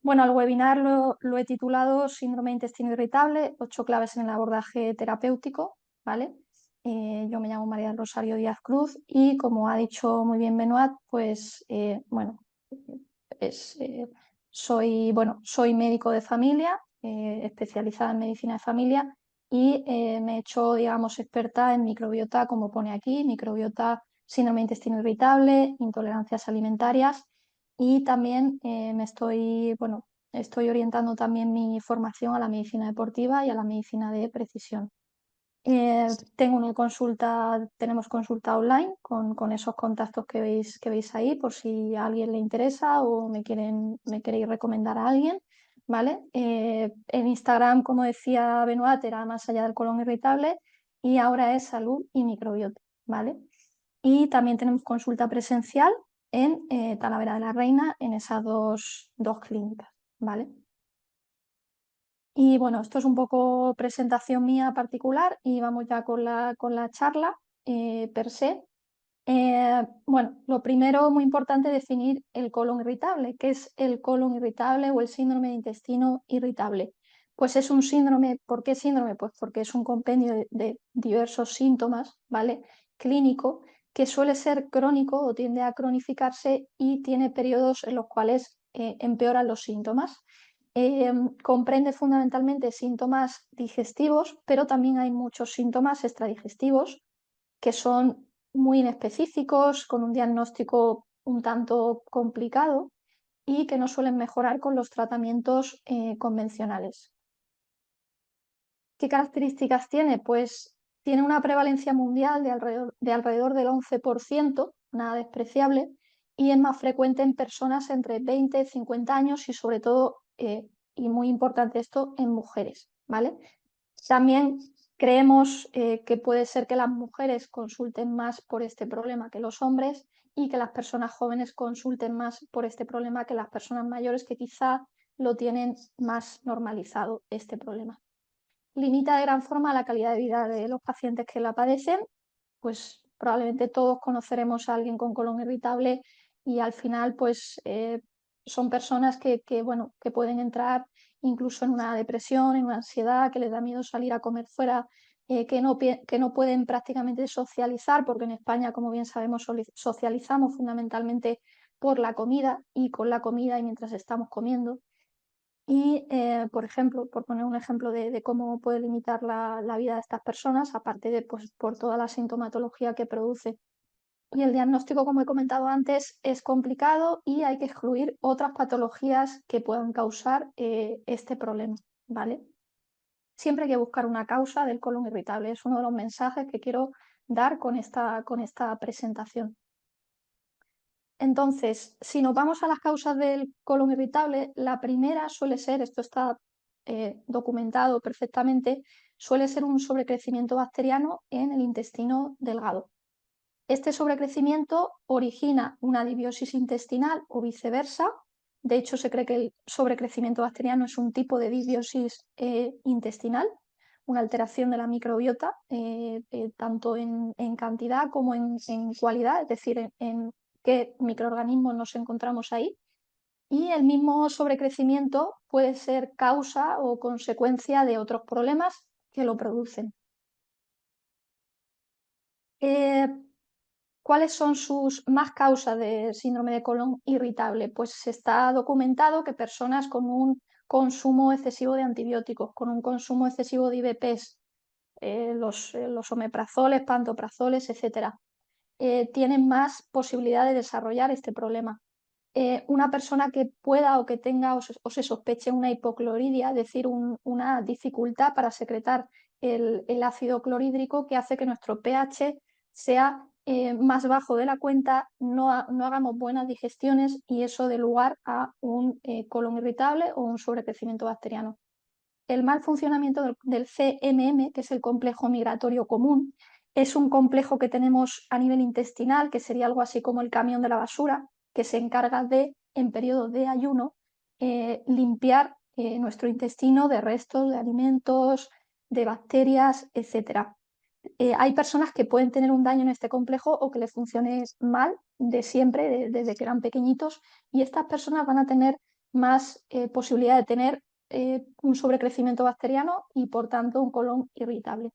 Bueno, el webinar lo he titulado Síndrome de intestino irritable, 8 claves en el abordaje terapéutico, ¿vale? Yo me llamo María del Rosario Díaz Cruz y como ha dicho muy bien Benoit, pues bueno, es, soy médico de familia, especializada en medicina de familia y me he hecho, digamos, experta en microbiota, como pone aquí, microbiota, síndrome de intestino irritable, intolerancias alimentarias y también estoy orientando también mi formación a la medicina deportiva y a la medicina de precisión. Tenemos consulta online con esos contactos que veis ahí, por si a alguien le interesa o me queréis recomendar a alguien, ¿vale? En Instagram, como decía Benoit, era más allá del colon irritable y ahora es salud y microbiota, ¿vale? Y también tenemos consulta presencial en Talavera de la Reina, en esas dos clínicas, ¿vale? Y bueno, esto es un poco presentación mía particular y vamos ya con la charla per se. Bueno, lo primero, muy importante, definir el colon irritable. ¿Qué es el colon irritable o el síndrome de intestino irritable? Pues es un síndrome. ¿Por qué síndrome? Pues porque es un compendio de diversos síntomas, ¿vale? Clínico, que suele ser crónico o tiende a cronificarse y tiene periodos en los cuales empeoran los síntomas. Comprende fundamentalmente síntomas digestivos, pero también hay muchos síntomas extradigestivos que son muy inespecíficos, con un diagnóstico un tanto complicado y que no suelen mejorar con los tratamientos convencionales. ¿Qué características tiene? Pues tiene una prevalencia mundial de alrededor del 11%, nada despreciable, y es más frecuente en personas entre 20 y 50 años y sobre todo, y muy importante esto, en mujeres, ¿vale? También creemos que puede ser que las mujeres consulten más por este problema que los hombres y que las personas jóvenes consulten más por este problema que las personas mayores que quizá lo tienen más normalizado este problema. Limita de gran forma la calidad de vida de los pacientes que la padecen, pues probablemente todos conoceremos a alguien con colon irritable y al final pues son personas bueno, que pueden entrar incluso en una depresión, en una ansiedad, que les da miedo salir a comer fuera, que no pueden prácticamente socializar, porque en España, como bien sabemos, socializamos fundamentalmente por la comida y con la comida y mientras estamos comiendo. Y, por ejemplo, por poner un ejemplo de cómo puede limitar la vida de estas personas, aparte de pues, por toda la sintomatología que produce. Y el diagnóstico, como he comentado antes, es complicado y hay que excluir otras patologías que puedan causar este problema, ¿vale? Siempre hay que buscar una causa del colon irritable. Es uno de los mensajes que quiero dar con esta presentación. Entonces, si nos vamos a las causas del colon irritable, la primera suele ser, esto está documentado perfectamente, suele ser un sobrecrecimiento bacteriano en el intestino delgado. Este sobrecrecimiento origina una disbiosis intestinal o viceversa. De hecho, se cree que el sobrecrecimiento bacteriano es un tipo de disbiosis intestinal, una alteración de la microbiota, tanto en cantidad como en cualidad, es decir, en qué microorganismos nos encontramos ahí. Y el mismo sobrecrecimiento puede ser causa o consecuencia de otros problemas que lo producen. ¿Cuáles son sus más causas de síndrome de colon irritable? Pues está documentado que personas con un consumo excesivo de antibióticos, con un consumo excesivo de IVPs, los omeprazoles, pantoprazoles, etcétera, tienen más posibilidad de desarrollar este problema. Una persona que pueda o que tenga o se sospeche una hipocloridia, es decir, una dificultad para secretar el ácido clorhídrico que hace que nuestro pH sea más bajo de la cuenta, no hagamos buenas digestiones y eso dé lugar a un colon irritable o un sobrecrecimiento bacteriano. El mal funcionamiento del CMM, que es el complejo migratorio común, es un complejo que tenemos a nivel intestinal, que sería algo así como el camión de la basura, que se encarga de, en periodos de ayuno, limpiar nuestro intestino de restos de alimentos, de bacterias, etc. Hay personas que pueden tener un daño en este complejo o que le funcione mal de siempre, desde que eran pequeñitos, y estas personas van a tener más posibilidad de tener un sobrecrecimiento bacteriano y por tanto un colon irritable.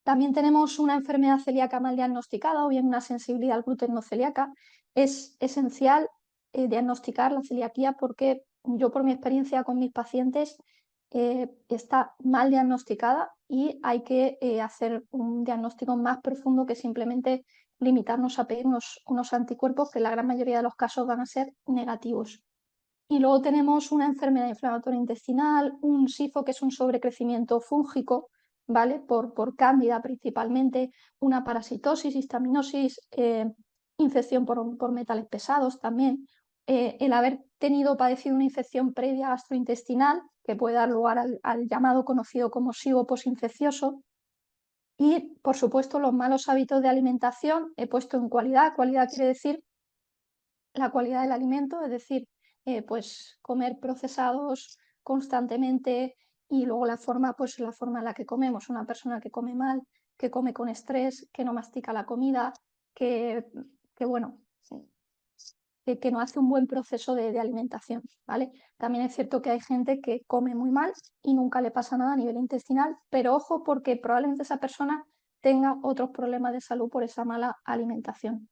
También tenemos una enfermedad celíaca mal diagnosticada o bien una sensibilidad al gluten no celíaca. Es esencial diagnosticar la celiaquía porque yo por mi experiencia con mis pacientes está mal diagnosticada y hay que hacer un diagnóstico más profundo que simplemente limitarnos a pedir unos anticuerpos que en la gran mayoría de los casos van a ser negativos. Y luego tenemos una enfermedad inflamatoria intestinal, un SIFO que es un sobrecrecimiento fúngico, ¿vale? Por cándida principalmente, una parasitosis, histaminosis, infección por metales pesados también, el haber padecido una infección previa gastrointestinal que puede dar lugar al llamado conocido como SIBO posinfeccioso. Y, por supuesto, los malos hábitos de alimentación he puesto en cualidad. Cualidad quiere decir la cualidad del alimento, es decir, pues comer procesados constantemente y luego pues la forma en la que comemos. Una persona que come mal, que come con estrés, que no mastica la comida, que bueno, que no hace un buen proceso de alimentación, ¿vale? También es cierto que hay gente que come muy mal y nunca le pasa nada a nivel intestinal, pero ojo porque probablemente esa persona tenga otros problemas de salud por esa mala alimentación.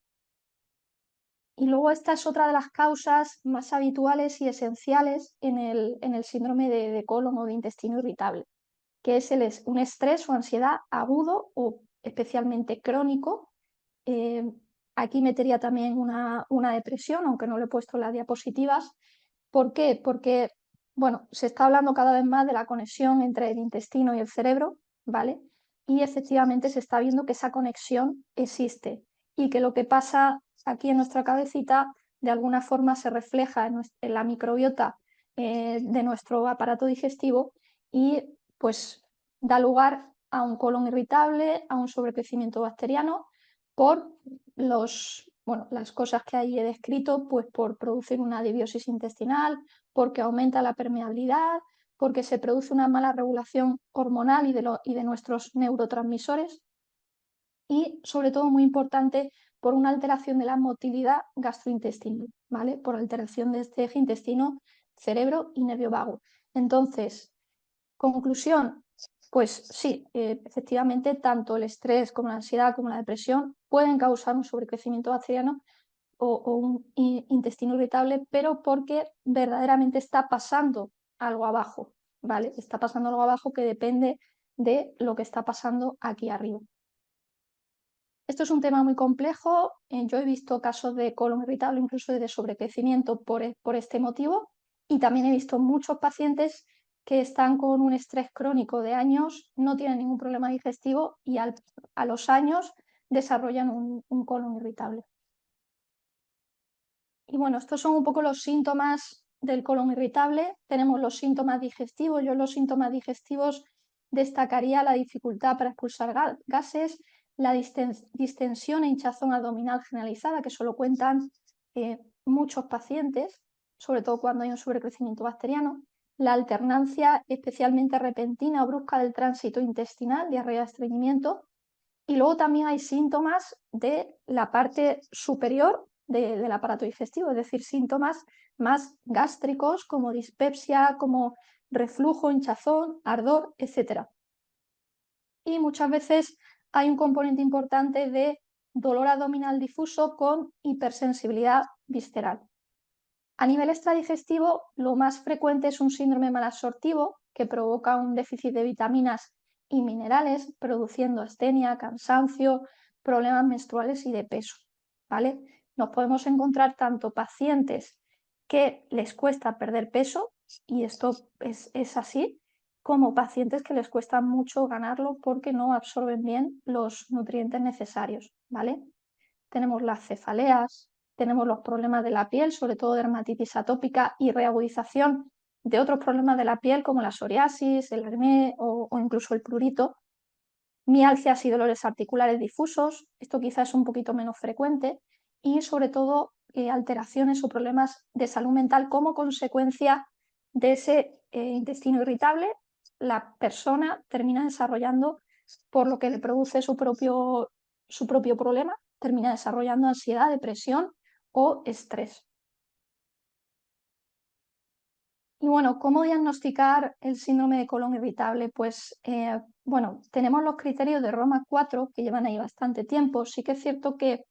Y luego esta es otra de las causas más habituales y esenciales en el síndrome de colon o de intestino irritable, que es un estrés o ansiedad agudo o especialmente crónico. Aquí metería también una depresión, aunque no le he puesto las diapositivas. ¿Por qué? Porque bueno, se está hablando cada vez más de la conexión entre el intestino y el cerebro, ¿vale? Y efectivamente se está viendo que esa conexión existe y que lo que pasa aquí en nuestra cabecita de alguna forma se refleja en la microbiota de nuestro aparato digestivo y pues da lugar a un colon irritable, a un sobrecrecimiento bacteriano por las cosas que ahí he descrito, pues por producir una disbiosis intestinal, porque aumenta la permeabilidad, porque se produce una mala regulación hormonal y de nuestros neurotransmisores y, sobre todo, muy importante, por una alteración de la motilidad gastrointestinal, ¿vale? Por alteración de este eje intestino, cerebro y nervio vago. Entonces, conclusión, pues sí, efectivamente, tanto el estrés como la ansiedad como la depresión pueden causar un sobrecrecimiento bacteriano o un intestino irritable, pero porque verdaderamente está pasando algo abajo, ¿vale? Está pasando algo abajo que depende de lo que está pasando aquí arriba. Esto es un tema muy complejo. Yo he visto casos de colon irritable, incluso de sobrecrecimiento por este motivo, y también he visto muchos pacientes que están con un estrés crónico de años, no tienen ningún problema digestivo y a los años desarrollan un colon irritable. Y bueno, estos son un poco los síntomas del colon irritable. Tenemos los síntomas digestivos. Yo los síntomas digestivos destacaría la dificultad para expulsar gases, la distensión e hinchazón abdominal generalizada, que solo cuentan muchos pacientes, sobre todo cuando hay un sobrecrecimiento bacteriano, la alternancia especialmente repentina o brusca del tránsito intestinal, diarrea, estreñimiento, y luego también hay síntomas de la parte superior del aparato digestivo, es decir, síntomas más gástricos como dispepsia, como reflujo, hinchazón, ardor, etc. Y muchas veces hay un componente importante de dolor abdominal difuso con hipersensibilidad visceral. A nivel extradigestivo, lo más frecuente es un síndrome malabsortivo que provoca un déficit de vitaminas y minerales, produciendo astenia, cansancio, problemas menstruales y de peso, ¿vale? Nos podemos encontrar tanto pacientes que les cuesta perder peso, y esto es así, como pacientes que les cuesta mucho ganarlo porque no absorben bien los nutrientes necesarios, ¿vale? Tenemos las cefaleas, tenemos los problemas de la piel, sobre todo dermatitis atópica y reagudización de otros problemas de la piel como la psoriasis, el acné o incluso el prurito, mialgias y dolores articulares difusos, esto quizás es un poquito menos frecuente, y sobre todo alteraciones o problemas de salud mental como consecuencia de ese intestino irritable, la persona termina desarrollando, por lo que le produce su propio problema, termina desarrollando ansiedad, depresión o estrés. Y bueno, ¿cómo diagnosticar el síndrome de colon irritable? Pues bueno, tenemos los criterios de Roma 4 que llevan ahí bastante tiempo. Sí que es cierto que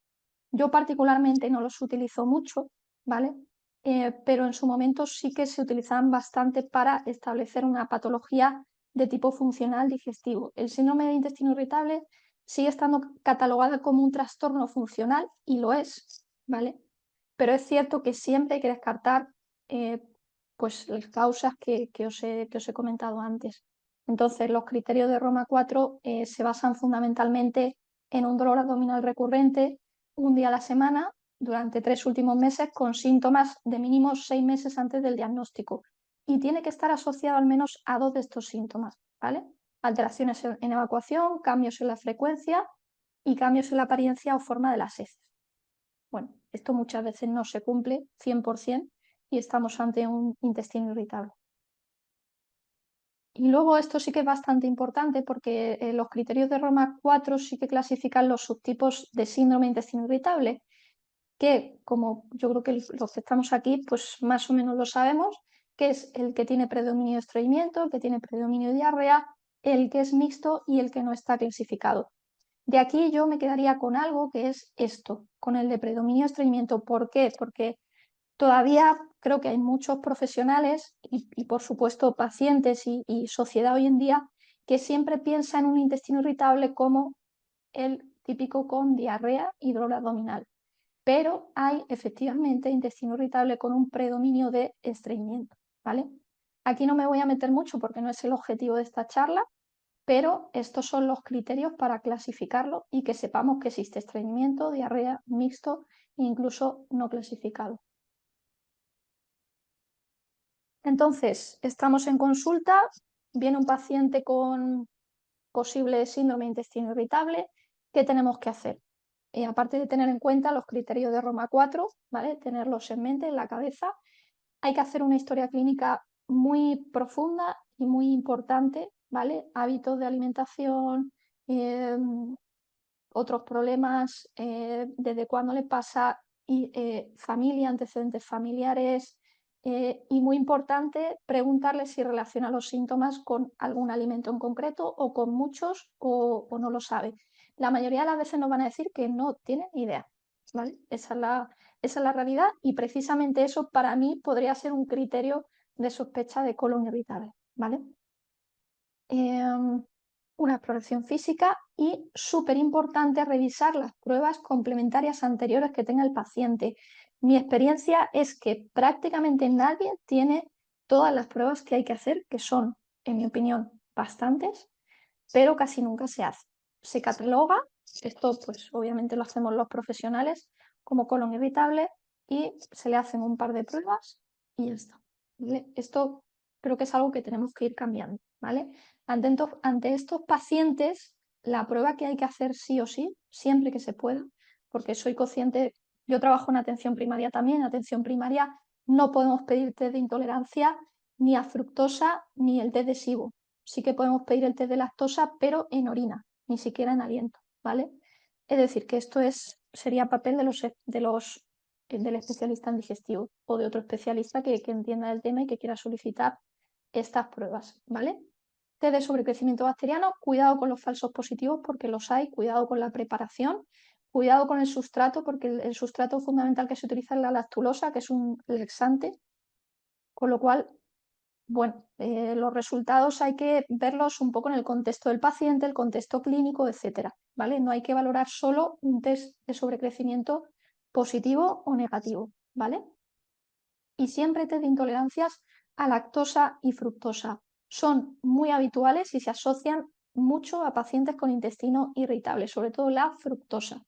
yo particularmente no los utilizo mucho, ¿vale? Pero en su momento sí que se utilizaban bastante para establecer una patología de tipo funcional digestivo. El síndrome de intestino irritable sigue estando catalogada como un trastorno funcional y lo es, ¿vale? Pero es cierto que siempre hay que descartar eh, pues las causas que os he comentado antes. Entonces, los criterios de Roma 4 se basan fundamentalmente en un dolor abdominal recurrente un día a la semana durante 3 últimos meses con síntomas de mínimo 6 meses antes del diagnóstico. Y tiene que estar asociado al menos a 2 de estos síntomas, ¿vale? Alteraciones en evacuación, cambios en la frecuencia y cambios en la apariencia o forma de las heces. Bueno, esto muchas veces no se cumple 100% y estamos ante un intestino irritable. Y luego esto sí que es bastante importante porque los criterios de Roma 4 sí que clasifican los subtipos de síndrome de intestino irritable, que como yo creo que los que estamos aquí, pues más o menos lo sabemos, que es el que tiene predominio de estreñimiento, el que tiene predominio de diarrea, el que es mixto y el que no está clasificado. De aquí yo me quedaría con algo que es esto, con el de predominio de estreñimiento. ¿Por qué? Porque todavía creo que hay muchos profesionales y por supuesto pacientes y sociedad hoy en día que siempre piensan en un intestino irritable como el típico con diarrea y dolor abdominal. Pero hay efectivamente intestino irritable con un predominio de estreñimiento, ¿vale? Aquí no me voy a meter mucho porque no es el objetivo de esta charla, pero estos son los criterios para clasificarlo y que sepamos que existe estreñimiento, diarrea, mixto e incluso no clasificado. Entonces, estamos en consulta, viene un paciente con posible síndrome de intestino irritable, ¿qué tenemos que hacer? Aparte de tener en cuenta los criterios de Roma 4, ¿vale? Tenerlos en mente, en la cabeza, hay que hacer una historia clínica muy profunda y muy importante, ¿vale? Hábitos de alimentación, otros problemas, desde cuándo le pasa, y familia, antecedentes familiares, y muy importante preguntarle si relaciona los síntomas con algún alimento en concreto o con muchos o no lo sabe. La mayoría de las veces nos van a decir que no tienen ni idea, ¿vale? Esa es la realidad y precisamente eso para mí podría ser un criterio de sospecha de colon irritable, ¿vale? Una exploración física y súper importante revisar las pruebas complementarias anteriores que tenga el paciente. Mi experiencia es que prácticamente nadie tiene todas las pruebas que hay que hacer, que son, en mi opinión, bastantes, pero casi nunca se hace. Se cataloga, esto pues obviamente lo hacemos los profesionales, como colon irritable y se le hacen un par de pruebas y ya está. ¿Vale? Esto creo que es algo que tenemos que ir cambiando, ¿vale? Ante estos pacientes, la prueba que hay que hacer sí o sí, siempre que se pueda, porque soy consciente, yo trabajo en atención primaria también, en atención primaria no podemos pedir test de intolerancia ni a fructosa ni el test de SIBO. Sí que podemos pedir el test de lactosa, pero en orina, ni siquiera en aliento, ¿vale? Es decir, que esto sería papel del especialista en digestivo o de otro especialista que entienda el tema y que quiera solicitar estas pruebas, ¿vale? Test de sobrecrecimiento bacteriano, cuidado con los falsos positivos porque los hay, cuidado con la preparación, cuidado con el sustrato porque el sustrato fundamental que se utiliza es la lactulosa, que es un laxante, con lo cual, bueno, los resultados hay que verlos un poco en el contexto del paciente, el contexto clínico, etcétera, ¿vale? No hay que valorar solo un test de sobrecrecimiento positivo o negativo, ¿vale? Y siempre test de intolerancias a lactosa y fructosa. Son muy habituales y se asocian mucho a pacientes con intestino irritable, sobre todo la fructosa.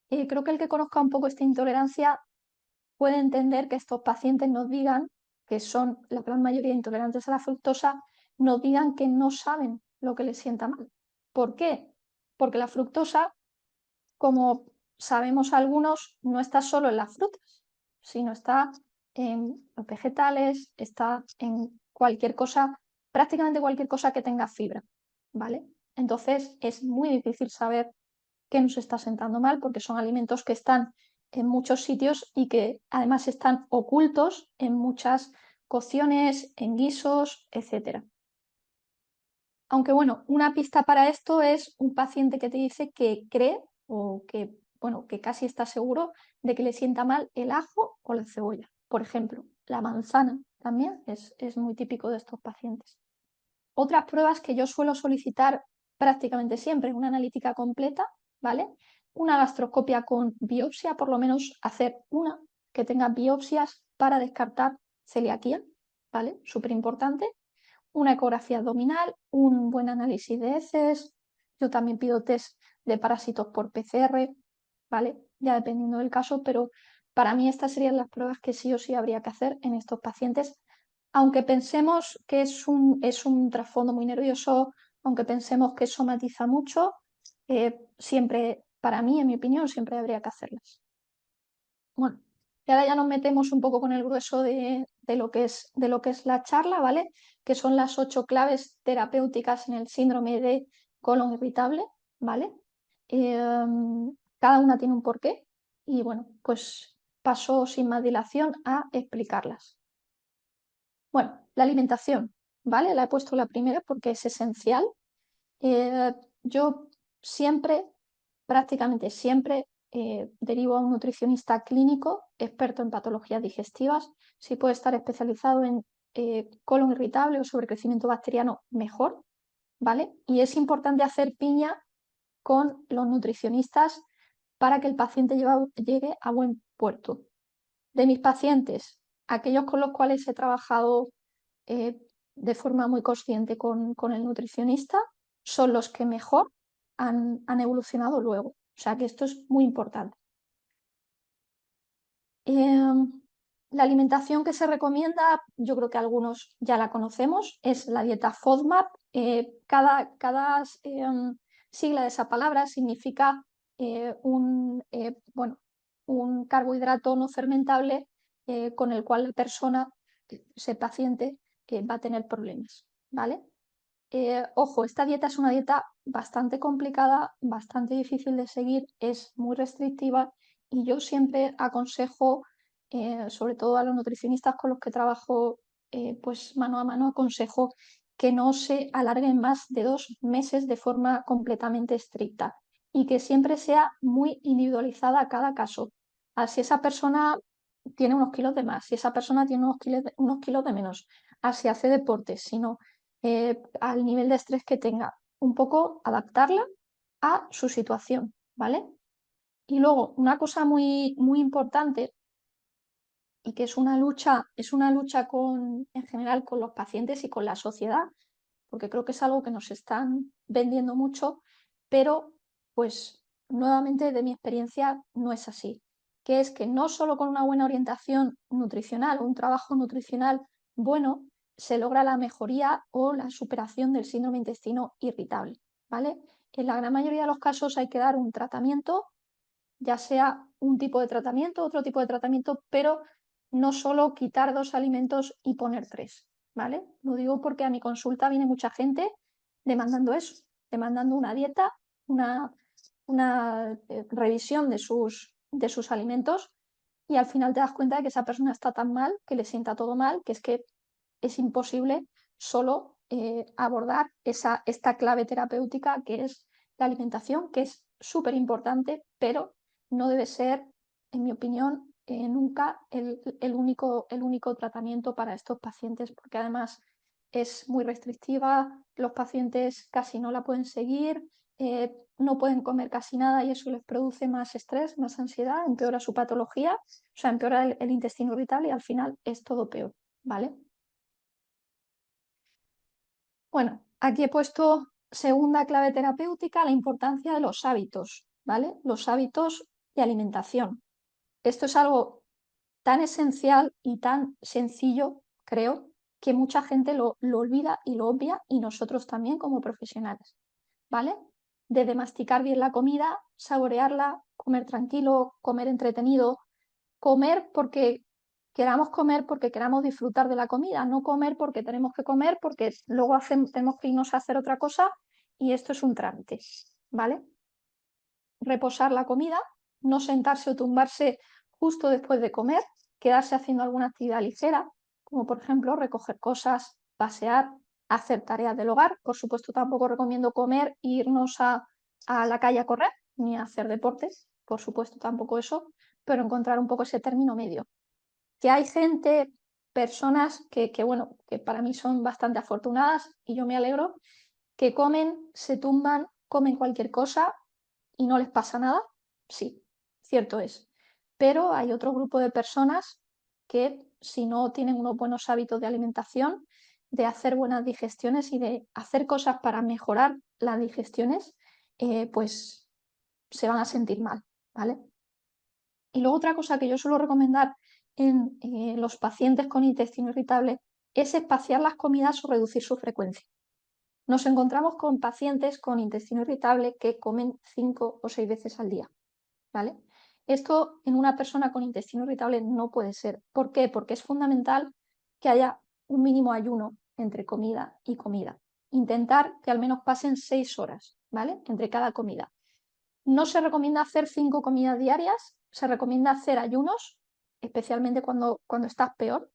Creo que el que conozca un poco esta intolerancia puede entender que estos pacientes nos digan, que son la gran mayoría intolerantes a la fructosa, nos digan que no saben lo que les sienta mal. ¿Por qué? Porque la fructosa, como sabemos algunos, no está solo en las frutas, sino está en los vegetales, está en cualquier cosa, prácticamente cualquier cosa que tenga fibra, ¿vale? Entonces es muy difícil saber qué nos está sentando mal porque son alimentos que están en muchos sitios y que además están ocultos en muchas cocciones, en guisos, etc. Aunque bueno, una pista para esto es un paciente que te dice que cree o que, bueno, que casi está seguro de que le sienta mal el ajo o la cebolla. Por ejemplo, la manzana también es muy típico de estos pacientes. Otras pruebas que yo suelo solicitar prácticamente siempre, una analítica completa, ¿vale? Una gastroscopia con biopsia, por lo menos hacer una que tenga biopsias para descartar celiaquía, ¿vale? Súper importante. Una ecografía abdominal, un buen análisis de heces. Yo también pido test de parásitos por PCR, ¿vale? Ya dependiendo del caso, pero para mí estas serían las pruebas que sí o sí habría que hacer en estos pacientes, aunque pensemos que es un trasfondo muy nervioso, aunque pensemos que somatiza mucho, siempre, para mí, en mi opinión, siempre habría que hacerlas. Bueno, y ahora ya nos metemos un poco con el grueso de lo que es la charla, ¿vale? Que son las 8 claves terapéuticas en el síndrome de colon irritable, ¿vale? Cada una tiene un porqué y bueno, pues paso sin más dilación a explicarlas. Bueno, la alimentación, ¿vale? La he puesto la primera porque es esencial. Yo siempre, prácticamente siempre, derivo a un nutricionista clínico, experto en patologías digestivas. Si puede estar especializado en colon irritable o sobrecrecimiento bacteriano, mejor, ¿vale? Y es importante hacer piña con los nutricionistas para que el paciente llegue a buen puerto. De mis pacientes, aquellos con los cuales he trabajado eh, de forma muy consciente con el nutricionista, son los que mejor han evolucionado luego. O sea que esto es muy importante. La alimentación que se recomienda, yo creo que algunos ya la conocemos, es la dieta FODMAP. Cada sigla de esa palabra significa bueno, un carbohidrato no fermentable con el cual la persona, ese paciente, va a tener problemas, ¿vale? Ojo, esta dieta es una dieta bastante complicada, bastante difícil de seguir, es muy restrictiva y yo siempre aconsejo, sobre todo a los nutricionistas con los que trabajo pues mano a mano, aconsejo que no se alarguen más de 2 meses de forma completamente estricta y que siempre sea muy individualizada a cada caso. Si esa persona tiene unos kilos de más, si esa persona tiene unos kilos de menos, si hace deporte, si no al nivel de estrés que tenga, un poco adaptarla a su situación, ¿vale? Y luego, una cosa muy, muy importante y que es una lucha en general con los pacientes y con la sociedad, porque creo que es algo que nos están vendiendo mucho, pero pues nuevamente de mi experiencia no es así, que es que no solo con una buena orientación nutricional o un trabajo nutricional bueno se logra la mejoría o la superación del síndrome intestino irritable, ¿vale? En la gran mayoría de los casos hay que dar un tratamiento, ya sea un tipo de tratamiento, otro tipo de tratamiento, pero no solo quitar 2 alimentos y poner 3, ¿vale? Lo digo porque a mi consulta viene mucha gente demandando eso, demandando una dieta, una revisión de sus alimentos y al final te das cuenta de que esa persona está tan mal, que le sienta todo mal, que es imposible solo abordar esta clave terapéutica que es la alimentación, que es súper importante, pero no debe ser, en mi opinión, nunca el único tratamiento para estos pacientes, porque además es muy restrictiva, los pacientes casi no la pueden seguir, no pueden comer casi nada y eso les produce más estrés, más ansiedad, empeora su patología, o sea, empeora el intestino irritable y al final es todo peor, ¿vale? Bueno, aquí he puesto segunda clave terapéutica, la importancia de los hábitos, ¿vale? Los hábitos de alimentación. Esto es algo tan esencial y tan sencillo, creo, que mucha gente lo olvida y lo obvia, y nosotros también como profesionales, ¿vale? Desde masticar bien la comida, saborearla, comer tranquilo, comer entretenido, comer porque queramos disfrutar de la comida, no comer porque tenemos que comer, porque luego tenemos que irnos a hacer otra cosa y esto es un trámite, ¿vale? Reposar la comida, no sentarse o tumbarse justo después de comer, quedarse haciendo alguna actividad ligera, como por ejemplo recoger cosas, pasear, hacer tareas del hogar. Por supuesto, tampoco recomiendo comer e irnos a la calle a correr ni a hacer deportes, por supuesto, tampoco eso, pero encontrar un poco ese término medio. Que hay gente, personas bueno, que para mí son bastante afortunadas y yo me alegro, que comen, se tumban, comen cualquier cosa y no les pasa nada. Sí, cierto es. Pero hay otro grupo de personas que si no tienen unos buenos hábitos de alimentación, de hacer buenas digestiones y de hacer cosas para mejorar las digestiones, pues se van a sentir mal, ¿vale? Y luego otra cosa que yo suelo recomendar en los pacientes con intestino irritable es espaciar las comidas o reducir su frecuencia. Nos encontramos con pacientes con intestino irritable que comen 5 o 6 veces al día, ¿vale? Esto en una persona con intestino irritable no puede ser. ¿Por qué? Porque es fundamental que haya un mínimo ayuno entre comida y comida. Intentar que al menos pasen 6 horas, ¿vale? Entre cada comida. No se recomienda hacer 5 comidas diarias, se recomienda hacer ayunos, especialmente cuando estás peor,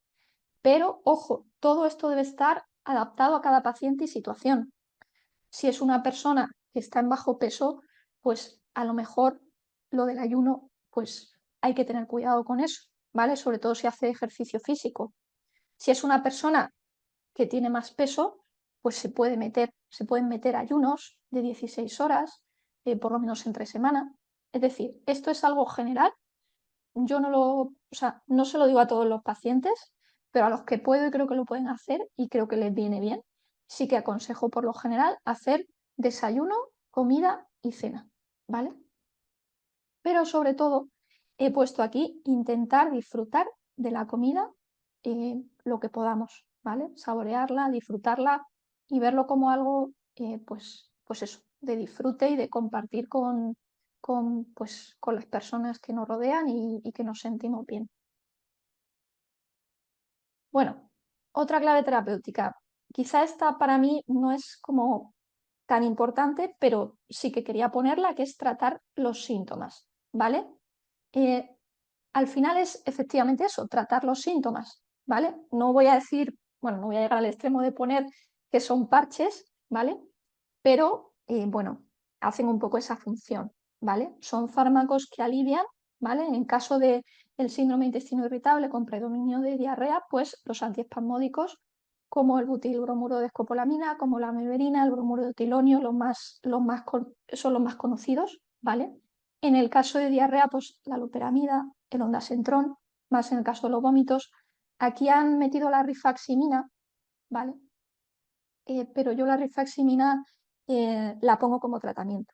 pero ojo, todo esto debe estar adaptado a cada paciente y situación. Si es una persona que está en bajo peso, pues a lo mejor lo del ayuno, pues hay que tener cuidado con eso, ¿vale? Sobre todo si hace ejercicio físico. Si es una persona que tiene más peso, pues se pueden meter ayunos de 16 horas, por lo menos entre semana. Es decir, esto es algo general. Yo o sea, no se lo digo a todos los pacientes, pero a los que puedo y creo que lo pueden hacer y creo que les viene bien, sí que aconsejo por lo general hacer desayuno, comida y cena, ¿vale? Pero sobre todo he puesto aquí intentar disfrutar de la comida lo que podamos, ¿vale? Saborearla, disfrutarla y verlo como algo, pues eso, de disfrute y de compartir con las personas que nos rodean y que nos sentimos bien. Bueno, otra clave terapéutica. Quizá esta para mí no es como tan importante, pero sí que quería ponerla, que es tratar los síntomas, ¿vale? Eh, al final es efectivamente eso, tratar los síntomas, ¿vale? No voy a decir, bueno, no voy a llegar al extremo de poner que son parches, ¿vale? Pero, bueno, hacen un poco esa función, ¿vale? Son fármacos que alivian, ¿vale? En caso de el síndrome de intestino irritable con predominio de diarrea, pues los antiespasmódicos como el butilbromuro de escopolamina, como la meverina, el bromuro de etilonio, son los más conocidos, ¿vale? En el caso de diarrea, pues la loperamida, el ondansetron, más en el caso de los vómitos. Aquí han metido la rifaximina, ¿vale? Pero yo la rifaximina la pongo como tratamiento,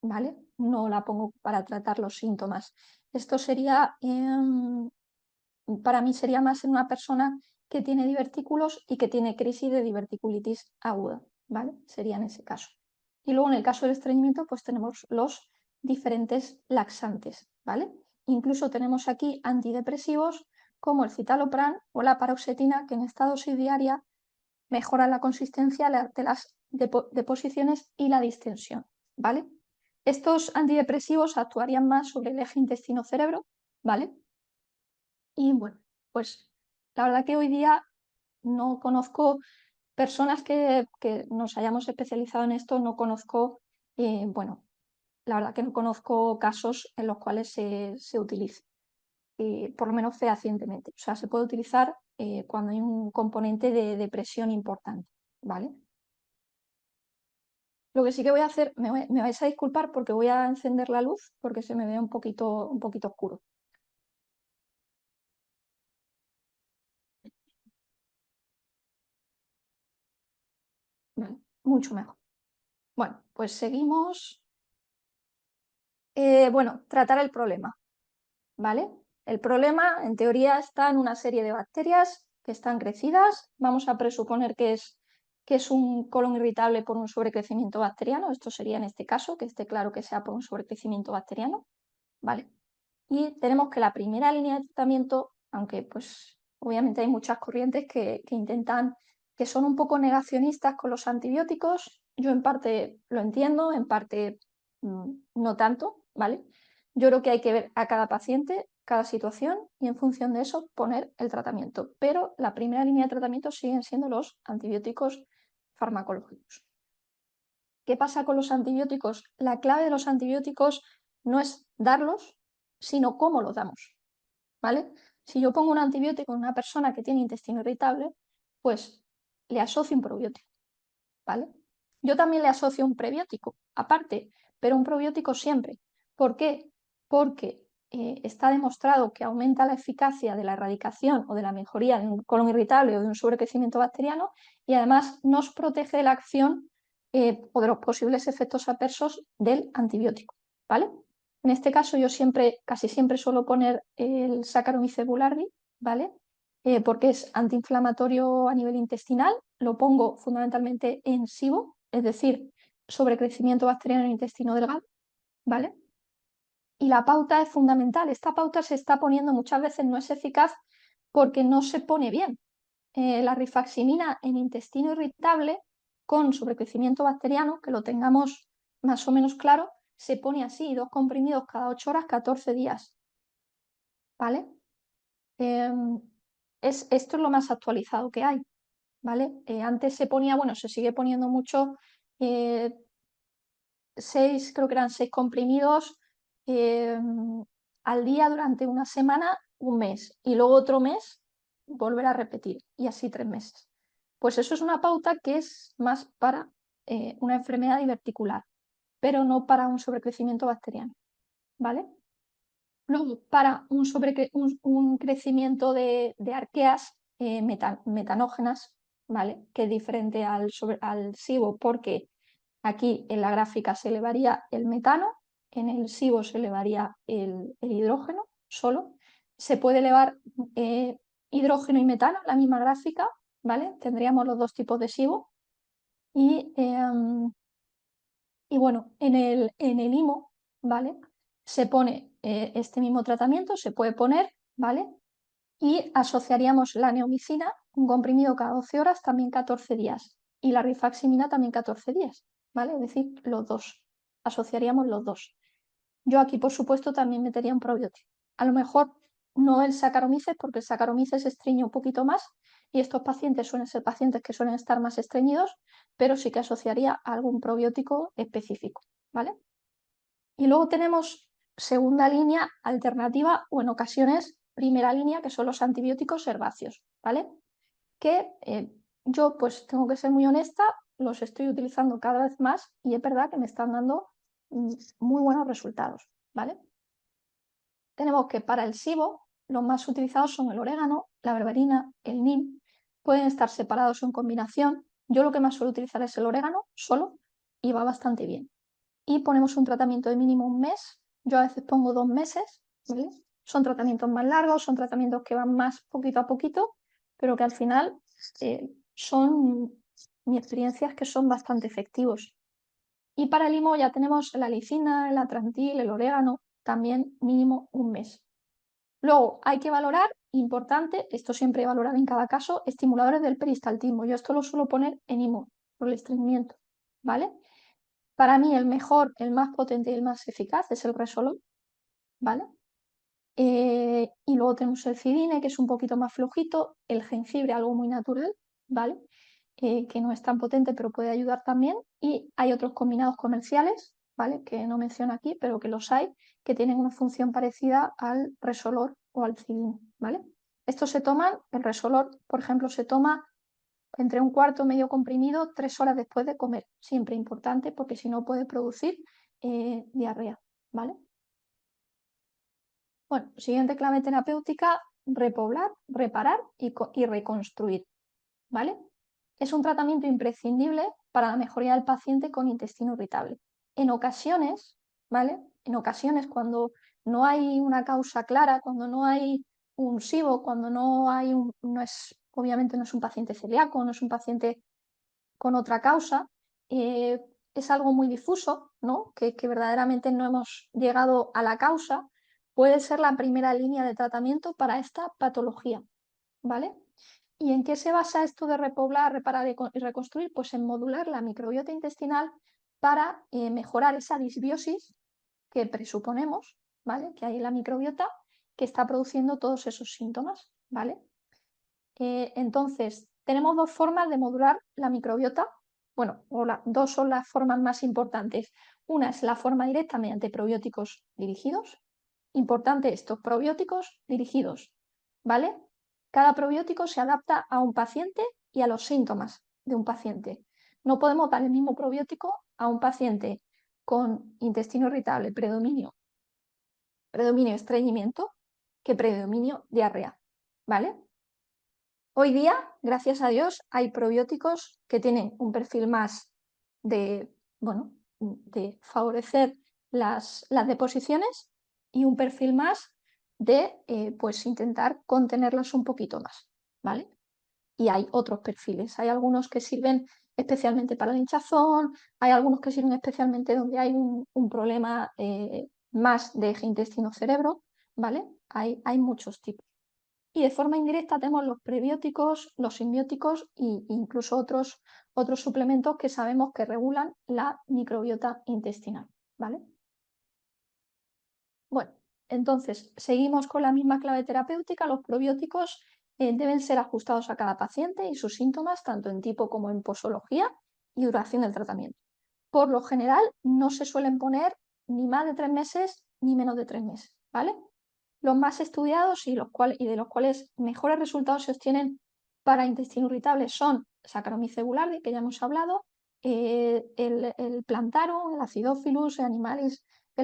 ¿vale? No la pongo para tratar los síntomas. Esto sería, para mí sería más en una persona que tiene divertículos y que tiene crisis de diverticulitis aguda, ¿vale? Sería en ese caso. Y luego en el caso del estreñimiento, pues tenemos los diferentes laxantes, ¿vale? Incluso tenemos aquí antidepresivos como el citalopram o la paroxetina, que en esta dosis diaria mejora la consistencia de las deposiciones y la distensión, ¿vale? Estos antidepresivos actuarían más sobre el eje intestino-cerebro, ¿vale? Y bueno, pues la verdad que hoy día no conozco personas que nos hayamos especializado en esto, no conozco, bueno, la verdad que no conozco casos en los cuales se utilice, por lo menos fehacientemente. O sea, se puede utilizar cuando hay un componente de depresión importante, ¿vale? Lo que sí que voy a hacer, me vais a disculpar porque voy a encender la luz porque se me ve un poquito oscuro. Vale, mucho mejor. Bueno, pues seguimos. Bueno, tratar el problema, ¿vale? El problema, en teoría, está en una serie de bacterias que están crecidas. Vamos a presuponer que es un colon irritable por un sobrecrecimiento bacteriano. Esto sería en este caso, que esté claro que sea por un sobrecrecimiento bacteriano, ¿vale? Y tenemos que la primera línea de tratamiento, aunque pues obviamente hay muchas corrientes que intentan, que son un poco negacionistas con los antibióticos, yo en parte lo entiendo, en parte no tanto, ¿vale? Yo creo que hay que ver a cada paciente, cada situación y en función de eso poner el tratamiento. Pero la primera línea de tratamiento siguen siendo los antibióticos farmacológicos. ¿Qué pasa con los antibióticos? La clave de los antibióticos no es darlos, sino cómo los damos, ¿vale? Si yo pongo un antibiótico en una persona que tiene intestino irritable, pues le asocio un probiótico, ¿vale? Yo también le asocio un prebiótico, aparte, pero un probiótico siempre. ¿Por qué? Porque está demostrado que aumenta la eficacia de la erradicación o de la mejoría de un colon irritable o de un sobrecrecimiento bacteriano y además nos protege de la acción o de los posibles efectos adversos del antibiótico, ¿vale? En este caso yo casi siempre suelo poner el Saccharomyces boulardii, ¿vale? Porque es antiinflamatorio a nivel intestinal, lo pongo fundamentalmente en SIBO, es decir, sobrecrecimiento bacteriano en el intestino delgado, ¿vale? Y la pauta es fundamental. Esta pauta se está poniendo muchas veces, no es eficaz porque no se pone bien. La rifaximina en intestino irritable con sobrecrecimiento bacteriano, que lo tengamos más o menos claro, se pone así, 2 comprimidos cada 8 horas, 14 días, ¿vale? Esto es lo más actualizado que hay, ¿vale? Antes se ponía, bueno, se sigue poniendo mucho, 6, creo que eran 6 comprimidos al día durante una semana, un mes, y luego otro mes volver a repetir, y así 3 meses. Pues eso es una pauta que es más para una enfermedad diverticular, pero no para un sobrecrecimiento bacteriano, ¿vale? Luego, para un crecimiento de arqueas metanógenas, ¿vale? Que es diferente al SIBO, porque aquí en la gráfica se elevaría el metano, en el SIBO se elevaría el hidrógeno solo. Se puede elevar hidrógeno y metano en la misma gráfica, ¿vale? Tendríamos los dos tipos de SIBO. Y bueno, en el IMO, ¿vale? Se pone este mismo tratamiento, se puede poner, ¿vale? Y asociaríamos la neomicina, un comprimido cada 12 horas, también 14 días. Y la rifaximina también 14 días, ¿vale? Es decir, los dos. Asociaríamos los dos. Yo aquí, por supuesto, también metería un probiótico. A lo mejor no el Saccharomyces, porque el Saccharomyces estreñe un poquito más y estos pacientes suelen ser pacientes que suelen estar más estreñidos, pero sí que asociaría a algún probiótico específico, ¿vale? Y luego tenemos segunda línea alternativa o en ocasiones primera línea, que son los antibióticos herbáceos, ¿vale? Que yo pues tengo que ser muy honesta, los estoy utilizando cada vez más y es verdad que me están dando muy buenos resultados, ¿vale? Tenemos que para el SIBO los más utilizados son el orégano, la berberina, el neem, pueden estar separados o en combinación. Yo lo que más suelo utilizar es el orégano solo y va bastante bien. Y ponemos un tratamiento de mínimo un mes, yo a veces pongo 2 meses, ¿vale? Son tratamientos más largos, son tratamientos que van más poquito a poquito, pero que al final son, mi experiencia es que son bastante efectivos. Y para el limo ya tenemos la alicina, el atrantil, el orégano, también mínimo un mes. Luego hay que valorar, importante, esto siempre he valorado en cada caso, estimuladores del peristaltismo. Yo esto lo suelo poner en IMO, por el estreñimiento, ¿vale? Para mí el mejor, el más potente y el más eficaz es el Resolón, ¿vale? Y luego tenemos el cidine, que es un poquito más flojito, el jengibre, algo muy natural, ¿vale? Que no es tan potente, pero puede ayudar también. Y hay otros combinados comerciales, ¿vale? Que no menciono aquí, pero que los hay, que tienen una función parecida al Resolor o al cidine, ¿vale? Estos se toman, el Resolor, por ejemplo, se toma entre un cuarto medio comprimido 3 horas después de comer. Siempre importante porque si no puede producir diarrea, ¿vale? Bueno, siguiente clave terapéutica, repoblar, reparar y reconstruir, ¿vale? Es un tratamiento imprescindible para la mejoría del paciente con intestino irritable. En ocasiones, ¿vale? En ocasiones cuando no hay una causa clara, cuando no hay un SIBO, cuando no hay obviamente no es un paciente celíaco, no es un paciente con otra causa, es algo muy difuso, ¿no? Que verdaderamente no hemos llegado a la causa, puede ser la primera línea de tratamiento para esta patología, ¿vale? ¿Y en qué se basa esto de repoblar, reparar y reconstruir? Pues en modular la microbiota intestinal para mejorar esa disbiosis que presuponemos, ¿vale? Que hay en la microbiota que está produciendo todos esos síntomas, ¿vale? Entonces, tenemos dos formas de modular la microbiota. Bueno, dos son las formas más importantes. Una es la forma directa mediante probióticos dirigidos. Importante estos probióticos dirigidos, ¿vale? Cada probiótico se adapta a un paciente y a los síntomas de un paciente. No podemos dar el mismo probiótico a un paciente con intestino irritable, predominio estreñimiento, que predominio diarrea, ¿vale? Hoy día, gracias a Dios, hay probióticos que tienen un perfil más de, bueno, de favorecer las deposiciones y un perfil más de pues intentar contenerlas un poquito más, ¿vale? Y hay otros perfiles, hay algunos que sirven especialmente para la hinchazón, hay algunos que sirven especialmente donde hay un problema más de eje intestino-cerebro, ¿vale? Hay muchos tipos. Y de forma indirecta tenemos los prebióticos, los simbióticos e incluso otros suplementos que sabemos que regulan la microbiota intestinal, ¿vale? Bueno, entonces seguimos con la misma clave terapéutica. Los probióticos deben ser ajustados a cada paciente y sus síntomas, tanto en tipo como en posología y duración del tratamiento. Por lo general, no se suelen poner ni más de 3 meses ni menos de 3 meses, ¿vale? Los más estudiados y de los cuales mejores resultados se obtienen para intestino irritable son Saccharomyces boulardii, que ya hemos hablado, el Plantarum, el Acidophilus, el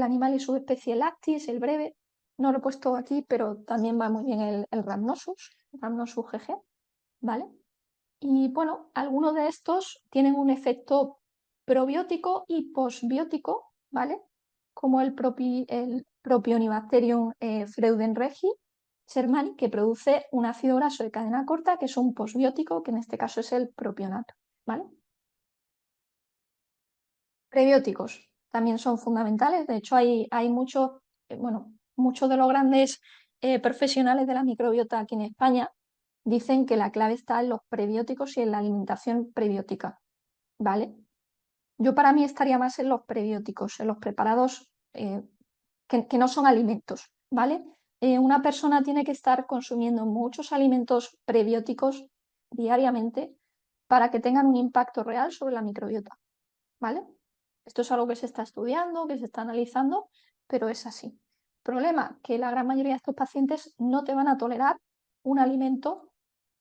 Animalis subespecie Lactis, el breve. No lo he puesto aquí, pero también va muy bien el Rhamnosus GG, ¿vale? Y bueno, algunos de estos tienen un efecto probiótico y posbiótico, ¿vale? Como el Propionibacterium freudenrechi shermani, que produce un ácido graso de cadena corta, que es un posbiótico, que en este caso es el propionato, ¿vale? Prebióticos también son fundamentales, de hecho hay muchos, bueno, muchos de los grandes profesionales de la microbiota aquí en España dicen que la clave está en los prebióticos y en la alimentación prebiótica, ¿vale? Yo para mí estaría más en los prebióticos, en los preparados que no son alimentos, ¿vale? Una persona tiene que estar consumiendo muchos alimentos prebióticos diariamente para que tengan un impacto real sobre la microbiota, ¿vale? Esto es algo que se está estudiando, que se está analizando, pero es así. Problema, que la gran mayoría de estos pacientes no te van a tolerar un alimento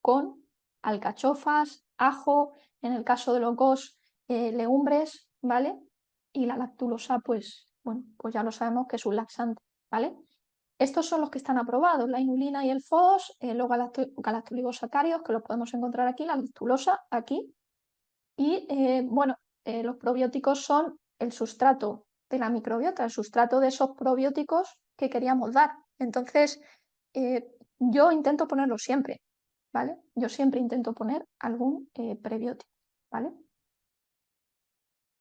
con alcachofas, ajo, en el caso de los GOS, legumbres, ¿vale? Y la lactulosa, pues, bueno, pues ya lo sabemos que es un laxante, ¿vale? Estos son los que están aprobados, la inulina y el FOS, los galactoligosacáridos, que los podemos encontrar aquí, la lactulosa aquí, y bueno, los probióticos son el sustrato de la microbiota, el sustrato de esos probióticos que queríamos dar. Entonces, yo intento ponerlo siempre, ¿vale? Yo siempre intento poner algún prebiótico, ¿vale?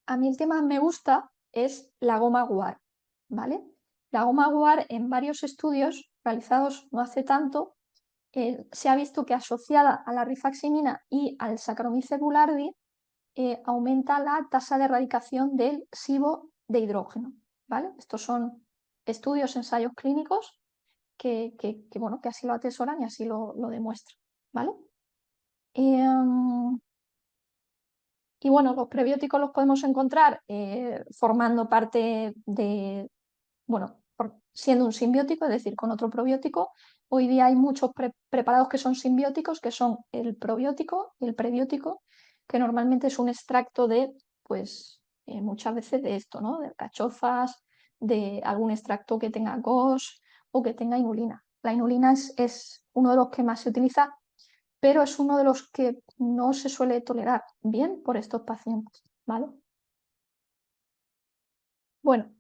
A mí el que más me gusta es la goma guar, ¿vale? La goma guar en varios estudios realizados no hace tanto se ha visto que asociada a la rifaximina y al Saccharomyces boulardii aumenta la tasa de erradicación del SIBO de hidrógeno, ¿vale? Estos son estudios, ensayos clínicos bueno, que así lo atesoran y así lo demuestran, ¿vale? Y bueno, los prebióticos los podemos encontrar formando parte de, bueno, siendo un simbiótico, es decir, con otro probiótico. Hoy día hay muchos preparados que son simbióticos, que son el probiótico y el prebiótico, que normalmente es un extracto de, pues, muchas veces de esto, ¿no? De alcachofas, de algún extracto que tenga GOS o que tenga inulina. La inulina es uno de los que más se utiliza, pero es uno de los que no se suele tolerar bien por estos pacientes, ¿vale? Bueno,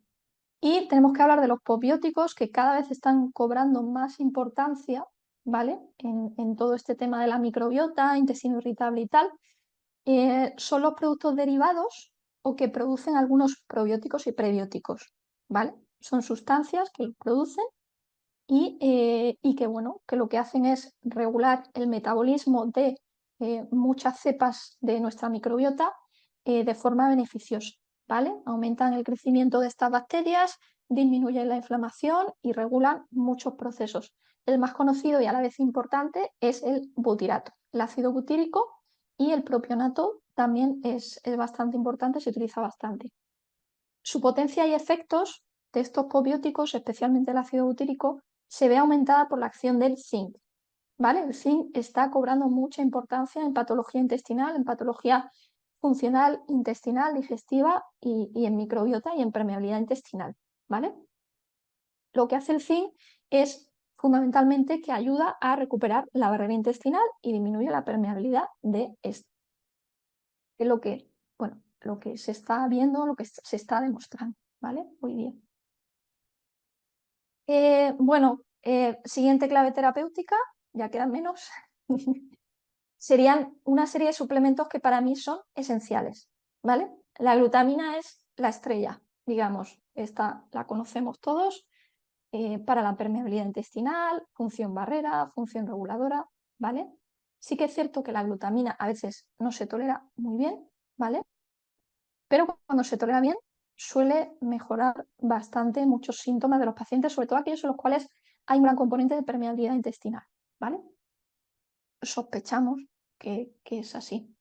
y tenemos que hablar de los posbióticos que cada vez están cobrando más importancia, ¿vale? En todo este tema de la microbiota, intestino irritable y tal. Son los productos derivados o que producen algunos probióticos y prebióticos, ¿vale? Son sustancias que los producen y que, bueno, que lo que hacen es regular el metabolismo de muchas cepas de nuestra microbiota de forma beneficiosa, ¿vale? Aumentan el crecimiento de estas bacterias, disminuyen la inflamación y regulan muchos procesos. El más conocido y a la vez importante es el butirato, el ácido butírico, y el propionato también es bastante importante, se utiliza bastante. Su potencia y efectos de estos probióticos, especialmente el ácido butírico, se ve aumentada por la acción del zinc. ¿Vale? El zinc está cobrando mucha importancia en patología intestinal, en patología funcional intestinal, digestiva y en microbiota y en permeabilidad intestinal. ¿Vale? Lo que hace el zinc es fundamentalmente que ayuda a recuperar la barrera intestinal y disminuye la permeabilidad de esta. Es lo que, bueno, lo que se está viendo, lo que se está demostrando. ¿Vale? Muy bien. Bueno, siguiente clave terapéutica, ya quedan menos. Serían una serie de suplementos que para mí son esenciales, ¿vale? La glutamina es la estrella, digamos, esta la conocemos todos, para la permeabilidad intestinal, función barrera, función reguladora, ¿vale? Sí que es cierto que la glutamina a veces no se tolera muy bien, ¿vale? Pero cuando se tolera bien suele mejorar bastante muchos síntomas de los pacientes, sobre todo aquellos en los cuales hay un gran componente de permeabilidad intestinal, ¿vale? Sospechamos que es así.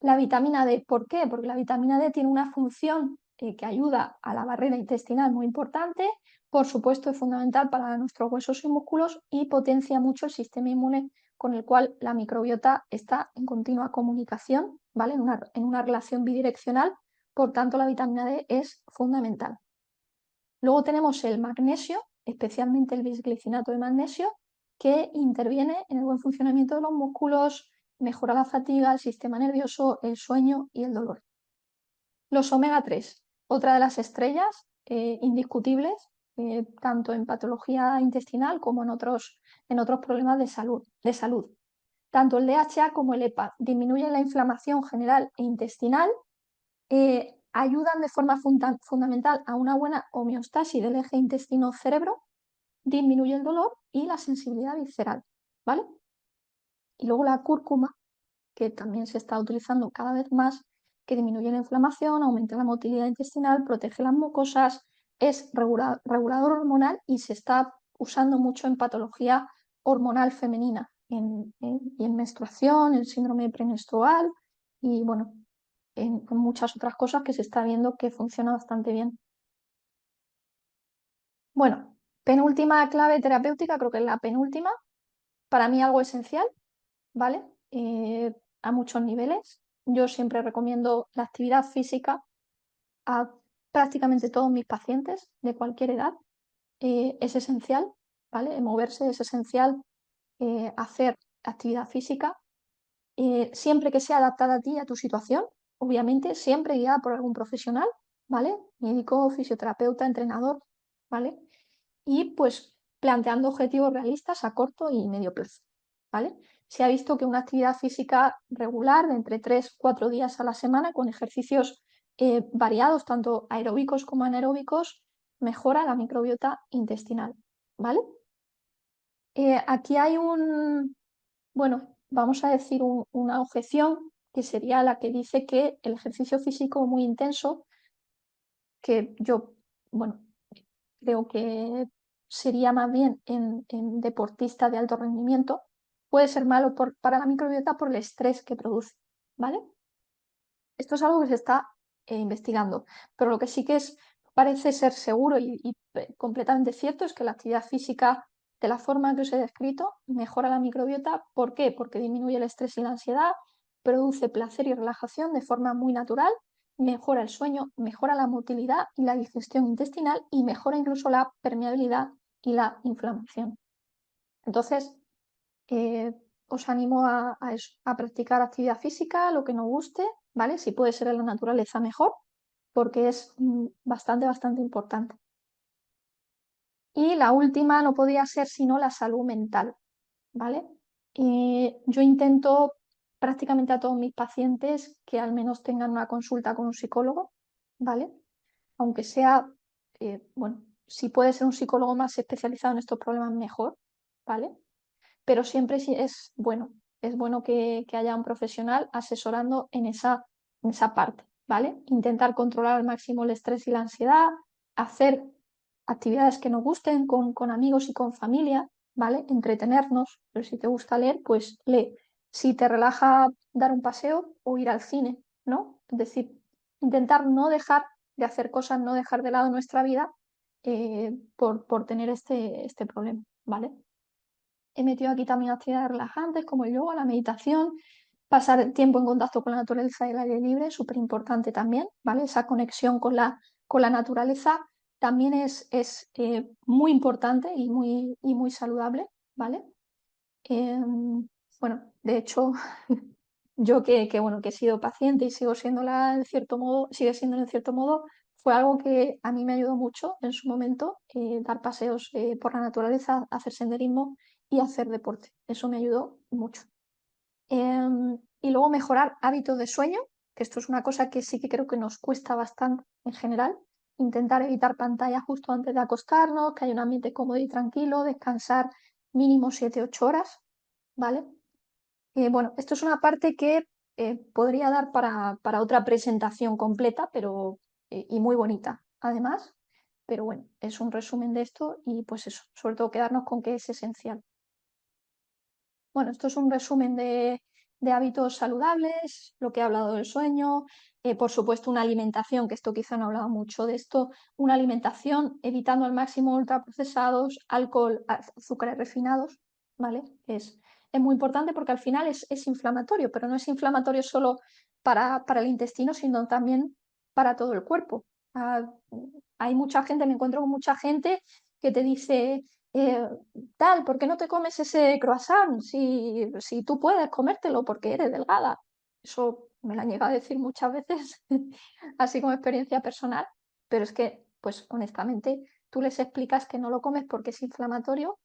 La vitamina D, ¿por qué? Porque la vitamina D tiene una función que ayuda a la barrera intestinal muy importante, por supuesto es fundamental para nuestros huesos y músculos y potencia mucho el sistema inmune con el cual la microbiota está en continua comunicación, ¿vale? En una relación bidireccional, por tanto la vitamina D es fundamental. Luego tenemos el magnesio, especialmente el bisglicinato de magnesio, que interviene en el buen funcionamiento de los músculos, mejora la fatiga, el sistema nervioso, el sueño y el dolor. Los omega 3, otra de las estrellas indiscutibles, tanto en patología intestinal como en otros problemas de salud. Tanto el DHA como el EPA disminuyen la inflamación general e intestinal, ayudan de forma fundamental a una buena homeostasis del eje intestino-cerebro, disminuye el dolor y la sensibilidad visceral, ¿vale? Y luego la cúrcuma, que también se está utilizando cada vez más, que disminuye la inflamación, aumenta la motilidad intestinal, protege las mucosas, es regulador hormonal y se está usando mucho en patología hormonal femenina, y en menstruación, en síndrome premenstrual y bueno, en muchas otras cosas que se está viendo que funciona bastante bien. Bueno, penúltima clave terapéutica, creo que es la penúltima, para mí algo esencial, ¿vale? A muchos niveles. Yo siempre recomiendo la actividad física a prácticamente todos mis pacientes de cualquier edad. Es esencial, ¿vale? Moverse es esencial, hacer actividad física, siempre que sea adaptada a ti y a tu situación, obviamente, siempre guiada por algún profesional, ¿vale? Médico, fisioterapeuta, entrenador, ¿vale? Y pues planteando objetivos realistas a corto y medio plazo, ¿vale? Se ha visto que una actividad física regular de entre 3-4 días a la semana con ejercicios variados, tanto aeróbicos como anaeróbicos, mejora la microbiota intestinal, ¿vale? Aquí hay bueno, vamos a decir una objeción que sería la que dice que el ejercicio físico muy intenso, que yo, bueno, creo que sería más bien en deportistas de alto rendimiento, puede ser malo para la microbiota por el estrés que produce, ¿vale? Esto es algo que se está investigando, pero lo que sí que parece ser seguro y completamente cierto es que la actividad física de la forma que os he descrito mejora la microbiota. ¿Por qué? Porque disminuye el estrés y la ansiedad, produce placer y relajación de forma muy natural, mejora el sueño, mejora la motilidad y la digestión intestinal y mejora incluso la permeabilidad y la inflamación. Entonces, os animo a practicar actividad física, lo que nos guste, ¿vale? Si puede ser en la naturaleza mejor, porque es bastante importante. Y la última no podía ser sino la salud mental, ¿vale? Yo intento prácticamente a todos mis pacientes que al menos tengan una consulta con un psicólogo, ¿vale? Aunque sea, bueno, si puede ser un psicólogo más especializado en estos problemas, mejor, ¿vale? Pero siempre es bueno que haya un profesional asesorando en esa parte, ¿vale? Intentar controlar al máximo el estrés y la ansiedad, hacer actividades que nos gusten con amigos y con familia, ¿vale? Entretenernos, pero si te gusta leer, pues lee. Si te relaja dar un paseo o ir al cine, ¿no? Es decir, intentar no dejar de hacer cosas, no dejar de lado nuestra vida por tener este problema, ¿vale? He metido aquí también actividades relajantes como el yoga, la meditación, pasar tiempo en contacto con la naturaleza y el aire libre, súper importante también, ¿vale? Esa conexión con la naturaleza también es muy importante y muy saludable, ¿vale? Bueno, de hecho, yo bueno, que he sido paciente y sigo siéndola en cierto modo, sigue siendo en cierto modo, fue algo que a mí me ayudó mucho en su momento, dar paseos por la naturaleza, hacer senderismo y hacer deporte. Eso me ayudó mucho. Y luego mejorar hábitos de sueño, que esto es una cosa que sí que creo que nos cuesta bastante en general. Intentar evitar pantallas justo antes de acostarnos, que haya un ambiente cómodo y tranquilo, descansar mínimo 7-8 horas, ¿vale? Bueno, esto es una parte que podría dar para otra presentación completa, pero, y muy bonita, además. Pero bueno, es un resumen de esto y pues eso, sobre todo quedarnos con que es esencial. Bueno, esto es un resumen de hábitos saludables, lo que he hablado del sueño, por supuesto una alimentación, que esto quizá no he hablado mucho de esto, una alimentación evitando al máximo ultraprocesados, alcohol, azúcares refinados, ¿vale? Es muy importante porque al final es inflamatorio, pero no es inflamatorio solo para el intestino, sino también para todo el cuerpo. Ah, hay mucha gente, me encuentro con mucha gente que te dice, eh, tal, ¿por qué no te comes ese croissant si tú puedes comértelo porque eres delgada? Eso me lo han llegado a decir muchas veces, así como experiencia personal, pero es que, pues honestamente, tú les explicas que no lo comes porque es inflamatorio,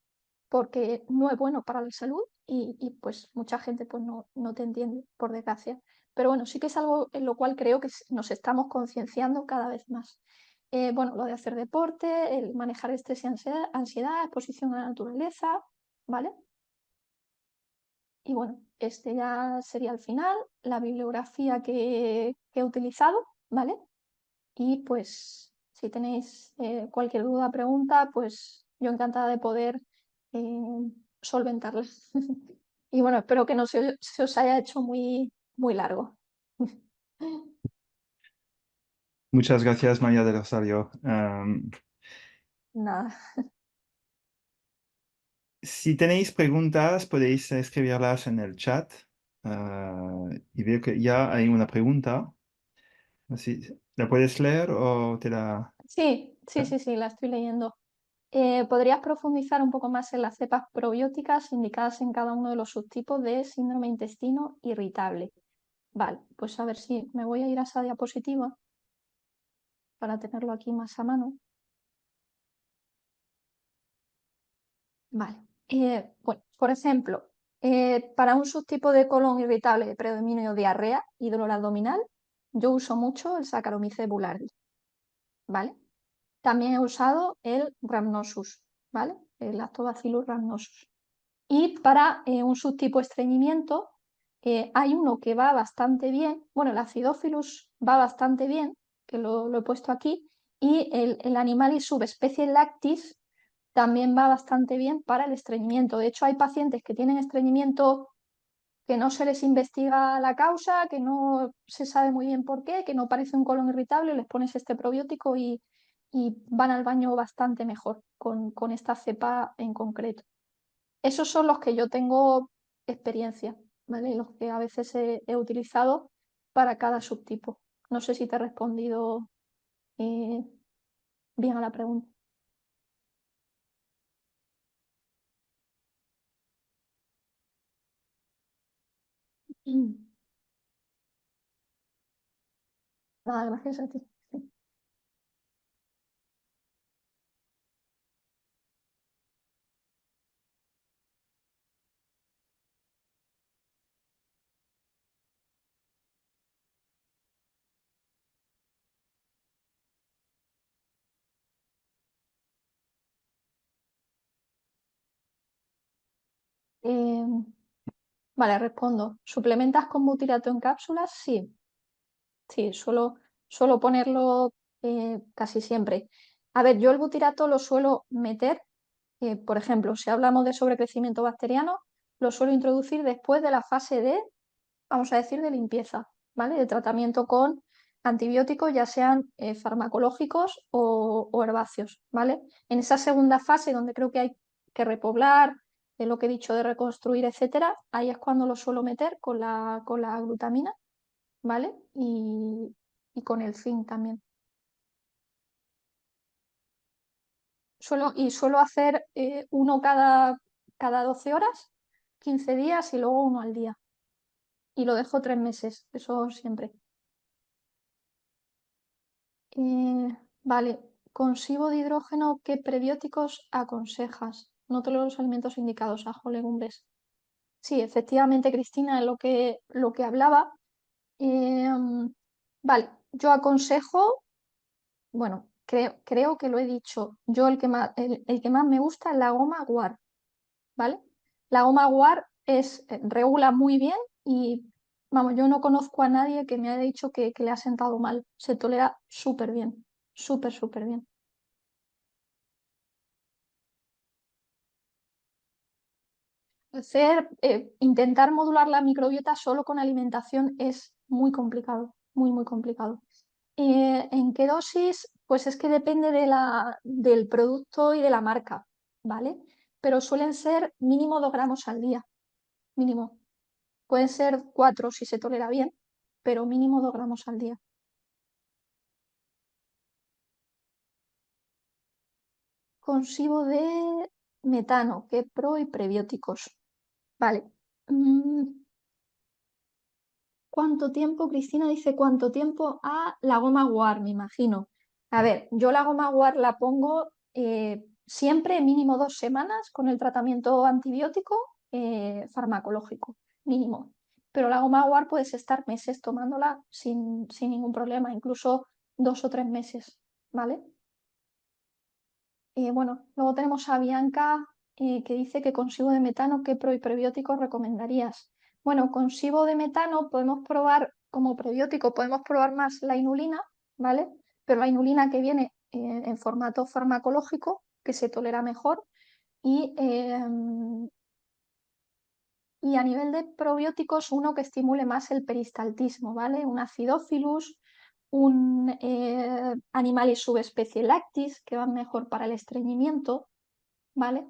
porque no es bueno para la salud y pues mucha gente pues no te entiende, por desgracia. Pero bueno, sí que es algo en lo cual creo que nos estamos concienciando cada vez más. Bueno, lo de hacer deporte, el manejar estrés y ansiedad, exposición a la naturaleza, ¿vale? Y bueno, este ya sería el final, la bibliografía que he utilizado, ¿vale? Y pues si tenéis cualquier duda, pregunta, pues yo encantada de poder solventarla. Y bueno, espero que no se os haya hecho muy largo. Muchas gracias, María del Rosario. Nada. Si tenéis preguntas, podéis escribirlas en el chat. Y veo que ya hay una pregunta. Así, ¿la puedes leer o te la... Sí, la estoy leyendo. ¿Podrías profundizar un poco más en las cepas probióticas indicadas en cada uno de los subtipos de síndrome intestino irritable? Vale, pues a ver si me voy a ir a esa diapositiva para tenerlo aquí más a mano. Vale. Bueno, por ejemplo, para un subtipo de colon irritable de predominio diarrea y dolor abdominal, yo uso mucho el Saccharomyces boulardii, ¿vale? También he usado el Rhamnosus, ¿vale? El Lactobacillus rhamnosus. Y para un subtipo estreñimiento, hay uno que va bastante bien, bueno, el Acidophilus va bastante bien, que lo he puesto aquí, y el Animalis subespecie lactis también va bastante bien para el estreñimiento. De hecho, hay pacientes que tienen estreñimiento que no se les investiga la causa, que no se sabe muy bien por qué, que no parece un colon irritable, les pones este probiótico y van al baño bastante mejor con esta cepa en concreto. Esos son los que yo tengo experiencia, ¿vale? Los que a veces he utilizado para cada subtipo. No sé si te he respondido eh, bien a la pregunta. Nada, gracias a ti. Vale, respondo. ¿Suplementas con butirato en cápsulas? Sí. Sí, suelo ponerlo casi siempre. A ver, yo el butirato lo suelo meter, por ejemplo, si hablamos de sobrecrecimiento bacteriano, lo suelo introducir después de la fase de, vamos a decir, de limpieza, ¿vale? De tratamiento con antibióticos, ya sean farmacológicos o herbáceos, ¿vale? En esa segunda fase, donde creo que hay que repoblar, de lo que he dicho de reconstruir, etcétera, ahí es cuando lo suelo meter con la glutamina, ¿vale? Y con el zinc también. Suelo hacer uno cada 12 horas, 15 días y luego uno al día. Y lo dejo 3 meses, eso siempre. Vale, con SIBO de hidrógeno, ¿qué prebióticos aconsejas? No todos los alimentos indicados, ajo, legumbres. Sí, efectivamente, Cristina, es lo que hablaba. Vale, yo aconsejo, bueno, creo que lo he dicho, yo el que más me gusta es la goma guar, ¿vale? La goma guar regula muy bien y, vamos, yo no conozco a nadie que me haya dicho que le ha sentado mal. Se tolera súper bien, súper, súper bien. Intentar modular la microbiota solo con alimentación es muy complicado, muy, muy complicado. ¿En qué dosis? Pues es que depende del producto y de la marca, ¿vale? Pero suelen ser mínimo 2 gramos al día, mínimo. Pueden ser 4 si se tolera bien, pero mínimo 2 gramos al día. Consigo de metano, que pro y prebióticos. Vale. ¿Cuánto tiempo? Cristina dice cuánto tiempo a la goma guar, me imagino. A ver, yo la goma guar la pongo siempre mínimo 2 semanas con el tratamiento antibiótico farmacológico, mínimo. Pero la goma guar puedes estar meses tomándola sin ningún problema, incluso 2 o 3 meses, ¿vale? Bueno, luego tenemos a Bianca que dice que con SIBO de metano, ¿qué pro y prebióticos recomendarías? Bueno, con SIBO de metano podemos probar, como prebiótico, podemos probar más la inulina, ¿vale? Pero la inulina que viene en formato farmacológico, que se tolera mejor, y, y a nivel de probióticos, uno que estimule más el peristaltismo, ¿vale? Un Acidophilus, un Animalis subespecie lactis, que van mejor para el estreñimiento, ¿vale?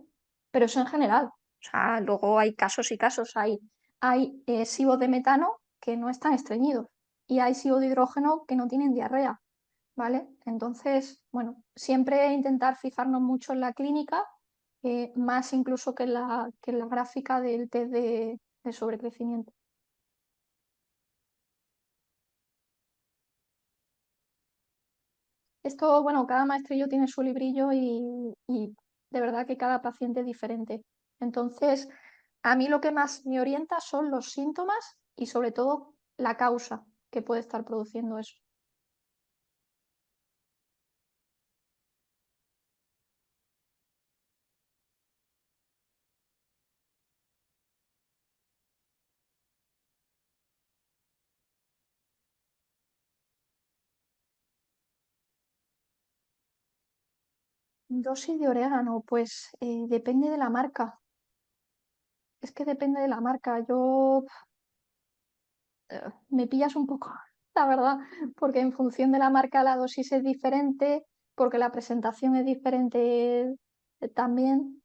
Pero eso en general. O sea, luego hay casos y casos. Hay SIBO de metano que no están estreñidos y hay SIBO de hidrógeno que no tienen diarrea, ¿vale? Entonces, bueno, siempre intentar fijarnos mucho en la clínica, más incluso que en la gráfica del test de sobrecrecimiento. Esto, bueno, cada maestrillo tiene su librillo y de verdad que cada paciente es diferente. Entonces, a mí lo que más me orienta son los síntomas y sobre todo la causa que puede estar produciendo eso. Dosis de orégano, pues depende de la marca. Es que depende de la marca. Me pillas un poco, la verdad, porque en función de la marca la dosis es diferente, porque la presentación es diferente también.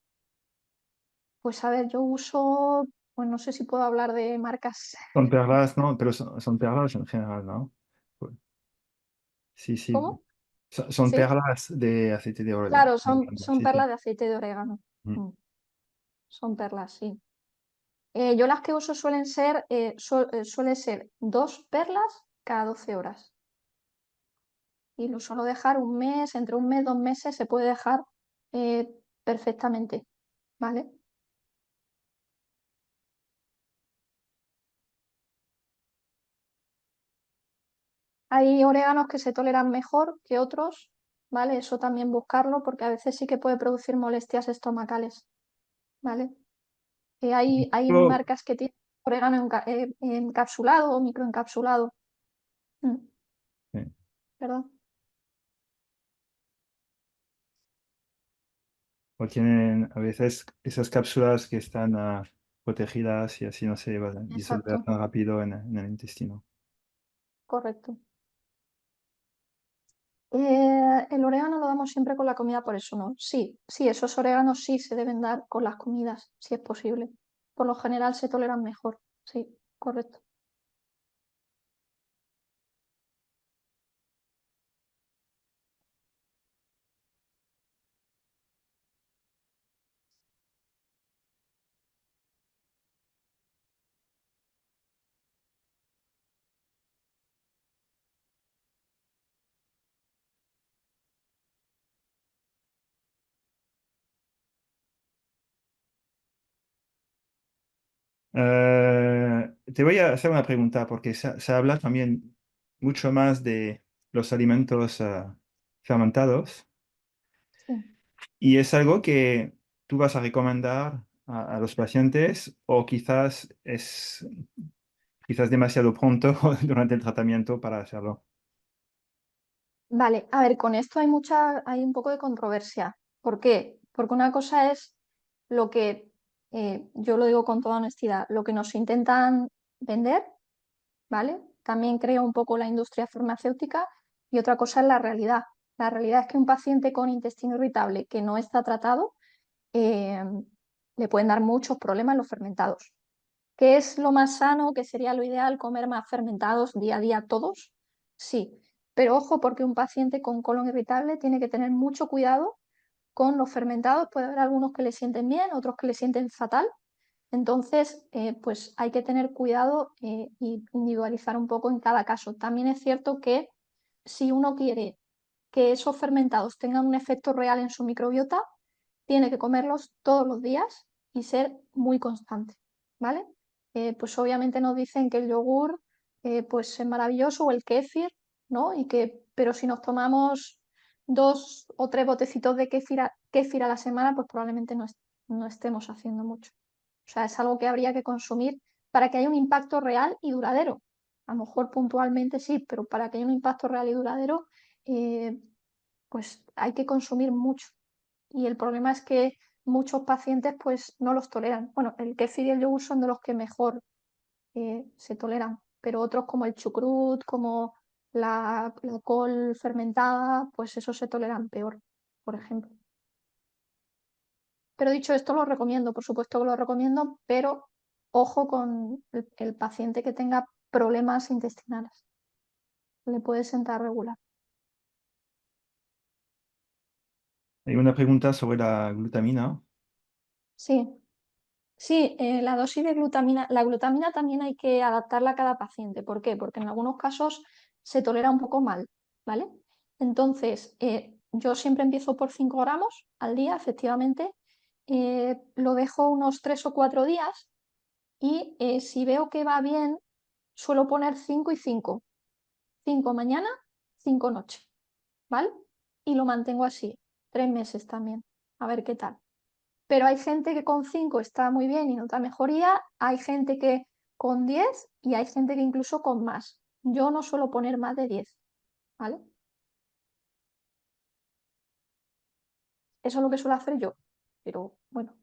Pues a ver, yo uso, pues no sé si puedo hablar de marcas. Son perlas, ¿no? Pero son perlas en general, ¿no? Pues, sí, sí. ¿Cómo? Son Sí, perlas de aceite de claro, orégano. son Sí, perlas sí. de aceite de orégano. Mm. Mm, son perlas, sí. Yo las que uso suelen ser 2 perlas cada 12 horas. Y lo suelo dejar un mes, entre un mes, 2 meses se puede dejar eh, perfectamente, ¿vale? Hay oréganos que se toleran mejor que otros, ¿vale? Eso también buscarlo porque a veces sí que puede producir molestias estomacales, ¿vale? Hay Oh, marcas que tienen orégano encapsulado o microencapsulado. Mm. ¿verdad? O tienen a veces esas cápsulas que están protegidas y así no se van a disolver Exacto, tan rápido en el intestino. correcto. El orégano lo damos siempre con la comida, por eso no. Sí, sí, esos oréganos sí se deben dar con las comidas, si es posible. Por lo general se toleran mejor. Sí, correcto. Te voy a hacer una pregunta porque se habla también mucho más de los alimentos fermentados Sí. y es algo que tú vas a recomendar a los pacientes o quizás es quizás demasiado pronto durante el tratamiento para hacerlo. Vale, a ver, con esto hay un poco de controversia. ¿Por qué? Porque una cosa es lo que, yo lo digo con toda honestidad, lo que nos intentan vender, ¿vale? También creo un poco la industria farmacéutica y otra cosa es la realidad. La realidad es que un paciente con intestino irritable que no está tratado, eh, le pueden dar muchos problemas los fermentados. ¿Qué es lo más sano? ¿Qué sería lo ideal? ¿Comer más fermentados día a día todos? Sí, pero ojo porque un paciente con colon irritable tiene que tener mucho cuidado con los fermentados. Puede haber algunos que le sienten bien, otros que le sienten fatal. Entonces, pues hay que tener cuidado y individualizar un poco en cada caso. También es cierto que si uno quiere que esos fermentados tengan un efecto real en su microbiota, tiene que comerlos todos los días y ser muy constante, ¿vale? Pues obviamente nos dicen que el yogur pues es maravilloso o el kéfir, ¿no? Pero si nos tomamos 2 o 3 botecitos de kéfir a la semana, pues probablemente no estemos haciendo mucho. O sea, es algo que habría que consumir para que haya un impacto real y duradero. A lo mejor puntualmente sí, pero para que haya un impacto real y duradero, eh, pues hay que consumir mucho. Y el problema es que muchos pacientes pues no los toleran. Bueno, el kéfir y el yogur son de los que mejor se toleran, pero otros como el chucrut, como la col fermentada, pues esos se toleran peor, por ejemplo. Pero dicho esto, lo recomiendo, por supuesto que lo recomiendo, pero ojo con el paciente que tenga problemas intestinales. Le puede sentar regular. Hay una pregunta sobre la glutamina. Sí, sí, la dosis de glutamina, la glutamina también hay que adaptarla a cada paciente. ¿Por qué? Porque en algunos casos se tolera un poco mal, ¿vale? Entonces, yo siempre empiezo por 5 gramos al día, efectivamente. Lo dejo unos 3 o 4 días y si veo que va bien, suelo poner 5 y 5. 5 mañana, 5 noche, ¿vale? Y lo mantengo así, 3 meses también, a ver qué tal. Pero hay gente que con 5 está muy bien y nota mejoría, hay gente que con 10 y hay gente que incluso con más. Yo no suelo poner más de 10, ¿vale? Eso es lo que suelo hacer yo, pero bueno,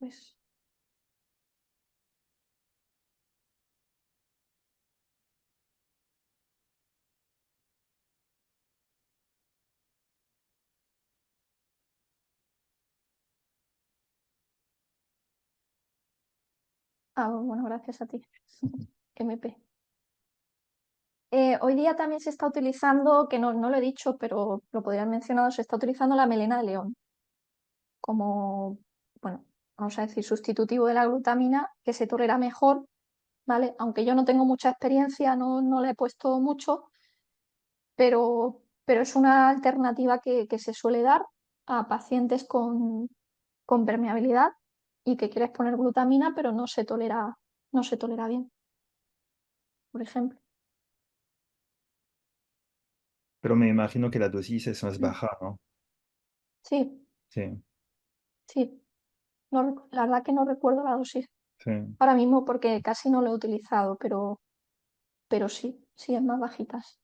pues... Ah, bueno, gracias a ti. MP. Hoy día también se está utilizando, que no lo he dicho, pero lo podría haber mencionado, se está utilizando la melena de león como, bueno, vamos a decir, sustitutivo de la glutamina, que se tolera mejor, ¿vale? Aunque yo no tengo mucha experiencia, no le he puesto mucho, pero es una alternativa que se suele dar a pacientes con permeabilidad y que quieres poner glutamina, pero no se tolera bien, por ejemplo. Pero me imagino que la dosis es más Mm. baja, ¿no? Sí, Sí, sí. La verdad que no recuerdo la dosis sí. ahora mismo porque casi no lo he utilizado, pero sí, sí es más bajitas.